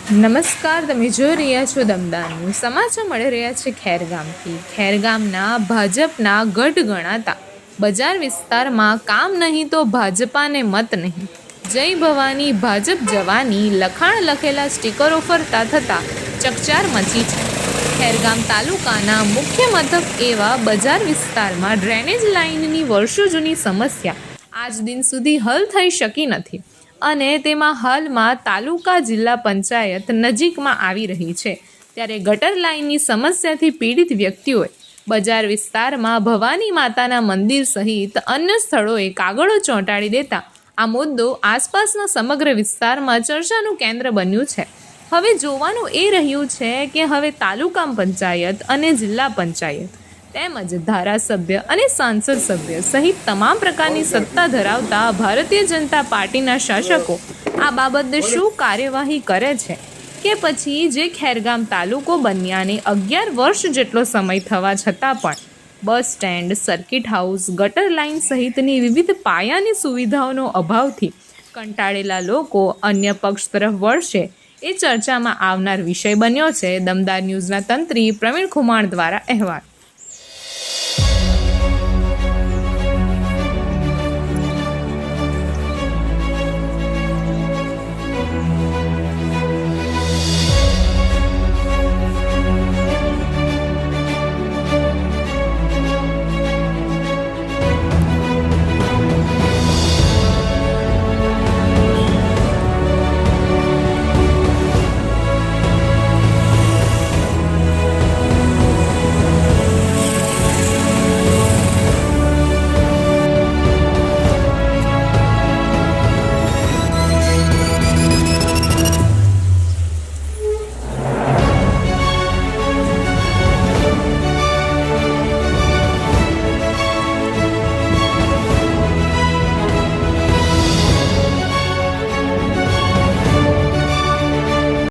નમસ્કાર, તમે જોઈ રહ્યા છો દમદાર ન્યૂઝ. સમાચાર મળી રહ્યા છે ખેરગામથી. ખેરગામના ભાજપના ગઢ ગણાતા બજાર વિસ્તારમાં કામ નહીં તો ભાજપાને મત નહીં, જય ભવાની ભાજપ જવાની લખાણ લખેલા સ્ટીકરો ફરતા થતા ચકચાર મચી છે. ખેરગામ તાલુકાના મુખ્ય મથક એવા બજાર વિસ્તારમાં ડ્રેનેજ લાઇનની વર્ષો જૂની સમસ્યા આજ દિન સુધી હલ થઈ શકી નથી અને તેમાં હાલમાં તાલુકા જિલ્લા પંચાયત નજીકમાં આવી રહી છે. ત્યારે ગટર લાઇનની સમસ્યાથી પીડિત વ્યક્તિઓએ બજાર વિસ્તારમાં ભવાની માતાના મંદિર સહિત અન્ય સ્થળોએ કાગળો ચોંટાડી દેતા આ મુદ્દો આસપાસના સમગ્ર વિસ્તારમાં ચર્ચાનું કેન્દ્ર બન્યું છે. હવે જોવાનું એ રહ્યું છે કે હવે તાલુકા પંચાયત અને જિલ્લા પંચાયત તેમજ ધારાસભ્ય અને સાંસદ સભ્ય સહિત તમામ પ્રકારની સત્તા ધરાવતા ભારતીય જનતા પાર્ટીના શાસકો આ બાબતે શું કાર્યવાહી કરે છે કે પછી જે ખેરગામ તાલુકો બન્યાને 11 વર્ષ જેટલો સમય થવા છતાં પણ બસ સ્ટેન્ડ, સર્કિટ હાઉસ, ગટર લાઇન સહિતની વિવિધ પાયાની સુવિધાઓનો અભાવથી કંટાળેલા લોકો અન્ય પક્ષ તરફ વળશે એ ચર્ચામાં આવનાર વિષય બન્યો છે. દમદાર ન્યૂઝના તંત્રી પ્રવીણ ખુમાણ દ્વારા અહેવાલ.